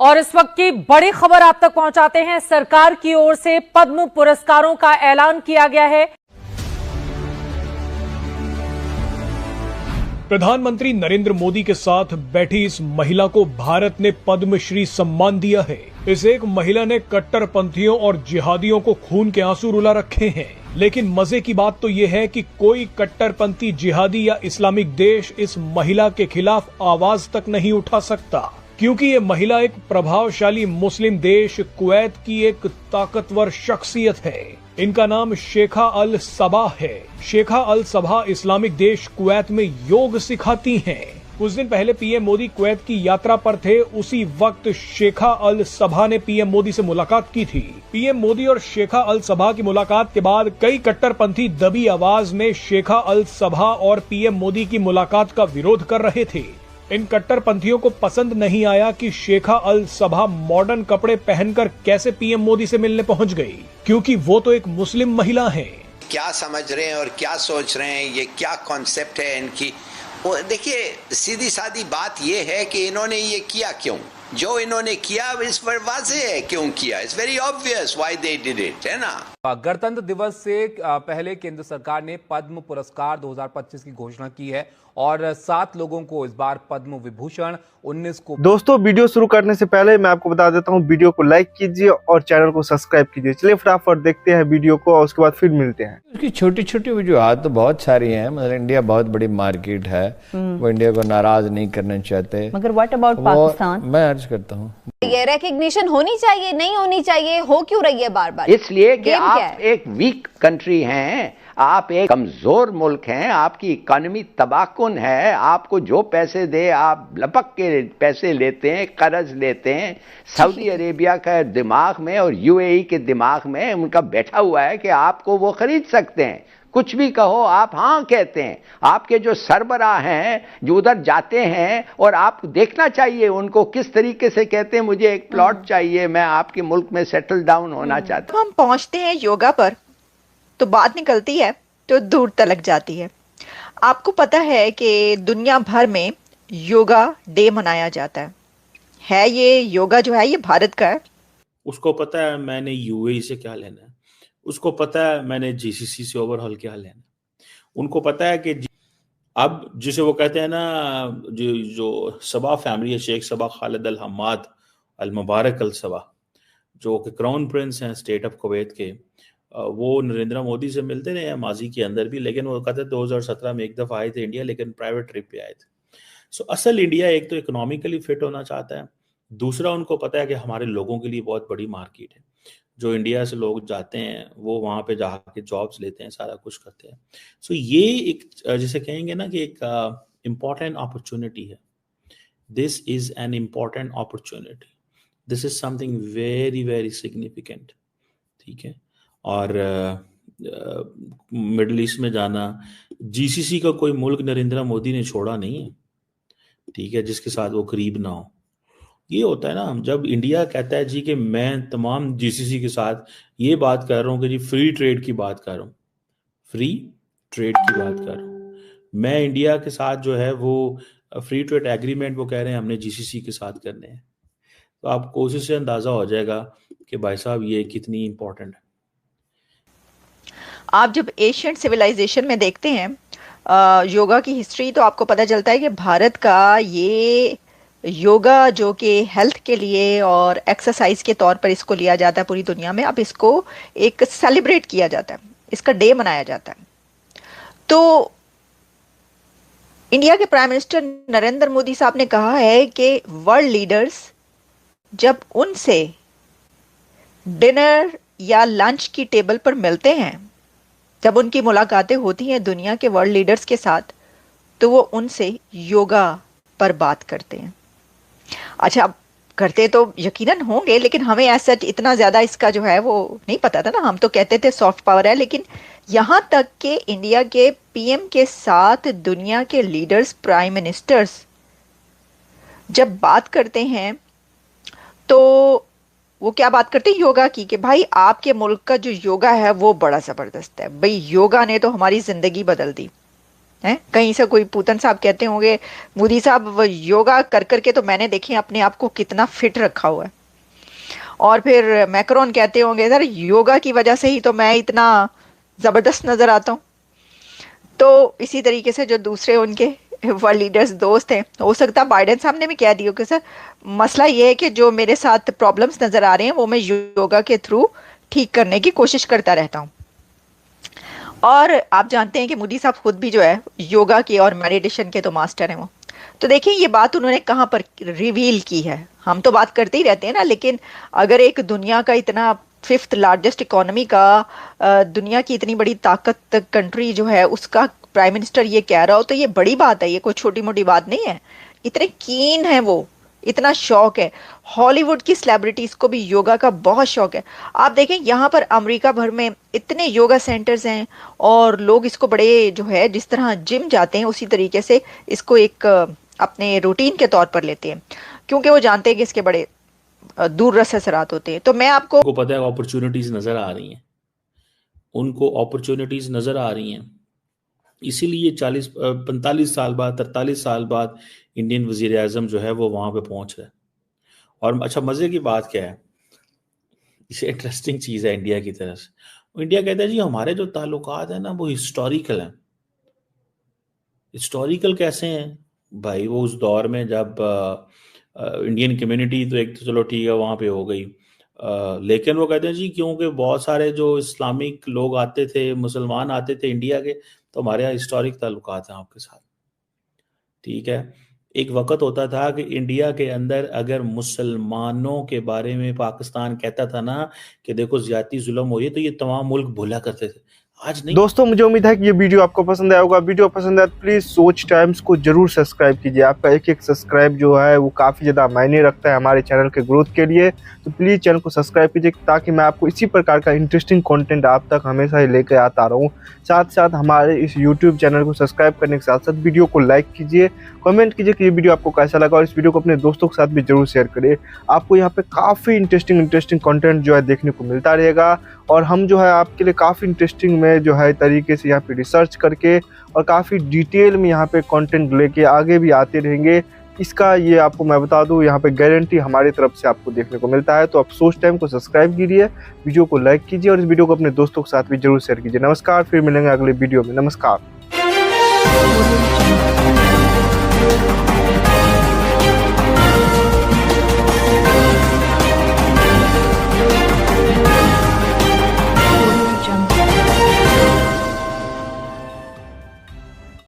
और इस वक्त की बड़ी खबर आप तक पहुंचाते हैं। सरकार की ओर से पद्म पुरस्कारों का ऐलान किया गया है। प्रधानमंत्री नरेंद्र मोदी के साथ बैठी इस महिला को भारत ने पद्मश्री सम्मान दिया है। इस एक महिला ने कट्टरपंथियों और जिहादियों को खून के आंसू रुला रखे हैं। लेकिन मजे की बात तो ये है कि कोई कट्टरपंथी, जिहादी या इस्लामिक देश इस महिला के खिलाफ आवाज तक नहीं उठा सकता, क्योंकि ये महिला एक प्रभावशाली मुस्लिम देश कुवैत की एक ताकतवर शख्सियत है। इनका नाम शेखा अल सबा है। शेखा अल सबा इस्लामिक देश कुवैत में योग सिखाती हैं। कुछ दिन पहले पीएम मोदी कुवैत की यात्रा पर थे। उसी वक्त शेखा अल सबा ने पीएम मोदी से मुलाकात की थी। पीएम मोदी और शेखा अल सबा की मुलाकात के बाद कई कट्टरपंथी दबी आवाज में शेखा अल सबा और पीएम मोदी की मुलाकात का विरोध कर रहे थे। इन कट्टरपंथियों को पसंद नहीं आया कि शेखा अल सबा मॉडर्न कपड़े पहनकर कैसे पीएम मोदी से मिलने पहुंच गई, क्योंकि वो तो एक मुस्लिम महिला हैं। क्या समझ रहे हैं और क्या सोच रहे हैं, ये क्या कॉन्सेप्ट है इनकी। देखिए, सीधी सादी बात ये है कि इन्होंने ये किया क्यों, जो इन्होंने किया इस पर वाज़ेह है क्यों किया। It's very obvious why they did it, है ना। गणतंत्र दिवस से पहले केंद्र सरकार ने पद्म पुरस्कार 2025 की घोषणा की है और 7 लोगों को इस बार पद्म विभूषण, 19 को। दोस्तों, वीडियो शुरू करने से पहले मैं आपको बता देता हूं, वीडियो को लाइक कीजिए और चैनल को सब्सक्राइब कीजिए। चलिए फटाफट देखते हैं वीडियो को और उसके बाद फिर मिलते हैं। उसकी छोटी छोटी वजूहत तो बहुत सारी हैं। मतलब इंडिया बहुत बड़ी मार्केट है, वो इंडिया को नाराज नहीं करना चाहते। मगर व्हाट अबाउट पाकिस्तान? मैं अर्ज करता हूँ, ये रिकग्निशन होनी चाहिए, नहीं होनी चाहिए, हो क्यों रही है बार बार? इसलिए कि आप एक वीक कंट्री हैं, आप एक कमजोर मुल्क हैं, आपकी इकोनॉमी तबाहकुन है। आपको जो पैसे दे आप लपक के पैसे लेते हैं, कर्ज लेते हैं। सऊदी अरेबिया का दिमाग में और यूएई के दिमाग में उनका बैठा हुआ है कि आपको वो खरीद सकते हैं। कुछ भी कहो आप हाँ कहते हैं। आपके जो सरबराह हैं जो उधर जाते हैं, और आप देखना चाहिए उनको किस तरीके से कहते हैं, मुझे एक प्लॉट चाहिए, मैं आपके मुल्क में सेटल डाउन होना चाहता हूं। हम पहुंचते हैं योगा पर तो बात निकलती है तो दूर तलक जाती है। आपको पता है कि दुनिया भर में योगा डे मनाया जाता है। ये योगा जो है ये भारत का है। उसको पता है मैंने यूएई से क्या लेना है, उसको पता है मैंने जीसीसी से ओवरऑल क्या लेना है। उनको पता है कि अब जिसे वो कहते हैं ना, जो सबा फैमिली है, शेख सबा खालिद अल हम्माद अल मुबारक अल सबा, जो कि क्राउन प्रिंस हैं स्टेट ऑफ कुवैत के, वो नरेंद्र मोदी से मिलते रहे माजी के अंदर भी। लेकिन वो कहते 2017 में एक दफ़ा आए थे इंडिया, लेकिन प्राइवेट ट्रिप पे आए थे। सो असल इंडिया एक तो इकोनॉमिकली फिट होना चाहता है, दूसरा उनको पता है कि हमारे लोगों के लिए बहुत बड़ी मार्केट है। जो इंडिया से लोग जाते हैं वो वहाँ पे जाके जॉब्स लेते हैं, सारा कुछ करते हैं। सो ये एक जिसे कहेंगे ना कि एक इम्पॉर्टेंट अपॉर्चुनिटी है। This is an important opportunity, this is something very very significant, ठीक है। और मिडल ईस्ट में जाना, जीसीसी का कोई मुल्क नरेंद्र मोदी ने छोड़ा नहीं है, ठीक है, जिसके साथ वो करीब ना हो। ये होता है ना, जब इंडिया कहता है जी कि मैं तमाम जीसीसी के साथ ये बात कर रहा हूँ कि जी फ्री ट्रेड की बात कर रहा हूँ, फ्री ट्रेड की बात कर रहा हूँ मैं, इंडिया के साथ जो है वो फ्री ट्रेड एग्रीमेंट वो कह रहे हैं हमने जीसीसी के साथ करने हैं, तो आपको उसी से अंदाजा हो जाएगा कि भाई साहब ये कितनी इंपॉर्टेंट है। आप जब एशियन सिविलाइजेशन में देखते हैं योगा की हिस्ट्री, तो आपको पता चलता है कि भारत का ये योगा जो कि हेल्थ के लिए और एक्सरसाइज के तौर पर इसको लिया जाता है पूरी दुनिया में, अब इसको एक सेलिब्रेट किया जाता है, इसका डे मनाया जाता है। तो इंडिया के प्राइम मिनिस्टर नरेंद्र मोदी साहब ने कहा है कि वर्ल्ड लीडर्स जब उनसे डिनर या लंच की टेबल पर मिलते हैं, जब उनकी मुलाकातें होती हैं दुनिया के वर्ल्ड लीडर्स के साथ, तो वो उनसे योगा पर बात करते हैं। अच्छा, करते तो यकीनन होंगे, लेकिन हमें ऐसा इतना ज़्यादा इसका जो है वो नहीं पता था ना। हम तो कहते थे सॉफ्ट पावर है, लेकिन यहाँ तक कि इंडिया के पीएम के साथ दुनिया के लीडर्स, प्राइम मिनिस्टर्स जब बात करते हैं तो वो क्या बात करते हैं, योगा की, कि भाई आपके मुल्क का जो योगा है वो बड़ा ज़बरदस्त है। भाई योगा ने तो हमारी ज़िंदगी बदल दी, हैं। कहीं से कोई पूतन साहब कहते होंगे मोदी साहब वो योगा कर करके तो मैंने देखी अपने आप को कितना फिट रखा हुआ है। और फिर मैक्रोन कहते होंगे सर योगा की वजह से ही तो मैं इतना जबरदस्त नजर आता हूँ। तो इसी तरीके से जो दूसरे उनके वर्ल्ड लीडर्स दोस्त हैं, हो सकता है बाइडेन साहब ने भी कह दिया कि सर मसला ये है कि जो मेरे साथ प्रॉब्लम्स नजर आ रहे हैं वो मैं योगा के थ्रू ठीक करने की कोशिश करता रहता हूँ। और आप जानते हैं कि मोदी साहब खुद भी जो है योगा के और मेडिटेशन के तो मास्टर हैं वो। तो देखिए ये बात उन्होंने कहाँ पर रिवील की है। हम तो बात करते ही रहते हैं ना, लेकिन अगर एक दुनिया का इतना 5th लार्जेस्ट इकोनॉमी का दुनिया की इतनी बड़ी ताकत कंट्री जो है उसका प्राइम मिनिस्टर ये कह रहा हो तो ये बड़ी बात है, ये कोई छोटी मोटी बात नहीं है। इतने कीन है वो, इतना शौक है। हॉलीवुड की सेलिब्रिटीज को भी योगा का बहुत शौक है। आप देखें यहाँ पर अमेरिका भर में इतने योगा सेंटर्स हैं और लोग इसको बड़े जो है जिस तरह जिम जाते हैं उसी तरीके से इसको एक अपने रूटीन के तौर पर लेते हैं, क्योंकि वो जानते हैं कि इसके बड़े दूर रस असरात होते हैं। तो मैं आपको पता है अपॉर्चुनिटीज नजर आ रही हैं, उनको अपॉर्चुनिटीज नजर आ रही हैं, इसीलिए 45 साल बाद 43 साल बाद इंडियन वजीर आजम जो है वो वहां पे पहुंच रहा है। और अच्छा मजे की बात क्या है, इसे इंटरेस्टिंग चीज है इंडिया की तरफ से। इंडिया कहता है जी हमारे जो ताल्लुकात है ना वो हिस्टोरिकल हैं। हिस्टोरिकल कैसे हैं भाई? वो उस दौर में जब इंडियन कम्युनिटी तो एक तो चलो ठीक है वहां पे हो गई, लेकिन वो कहते हैं जी क्योंकि बहुत सारे जो इस्लामिक लोग आते थे, मुसलमान आते थे इंडिया के, तो हमारे यहाँ हिस्टोरिक ताल्लुकात हैं आपके साथ। ठीक है, एक वक्त होता था कि इंडिया के अंदर अगर मुसलमानों के बारे में पाकिस्तान कहता था ना कि देखो ज्यादती जुल्म हो रही है, तो ये तमाम मुल्क भुला करते थे। आज नहीं। दोस्तों मुझे उम्मीद है कि ये वीडियो आपको पसंद आया होगा। वीडियो पसंद आया तो प्लीज सोच टाइम्स को जरूर सब्सक्राइब कीजिए। आपका एक सब्सक्राइब जो है वो काफी ज्यादा मायने रखता है हमारे चैनल के ग्रोथ के लिए। तो प्लीज चैनल को सब्सक्राइब कीजिए ताकि मैं आपको इसी प्रकार का इंटरेस्टिंग कंटेंट आप तक हमेशा ही लेकर आता रहूं। साथ साथ हमारे इस यूट्यूब चैनल को सब्सक्राइब करने के साथ साथ वीडियो को लाइक कीजिए, कमेंट कीजिए कि ये वीडियो आपको कैसा लगा और इस वीडियो को अपने दोस्तों के साथ भी जरूर शेयर करिए। आपको यहाँ पे काफ़ी इंटरेस्टिंग कंटेंट जो है देखने को मिलता रहेगा और हम जो है आपके लिए काफ़ी इंटरेस्टिंग में जो है तरीके से यहाँ पे रिसर्च करके और काफ़ी डिटेल में यहाँ पे कंटेंट लेके आगे भी आते रहेंगे। इसका ये आपको मैं बता दूं यहाँ पे गारंटी हमारी तरफ से आपको देखने को मिलता है। तो आप सोच टाइम को सब्सक्राइब कीजिए, वीडियो को लाइक कीजिए और इस वीडियो को अपने दोस्तों के साथ भी जरूर शेयर कीजिए। नमस्कार, फिर मिलेंगे अगले वीडियो में। नमस्कार।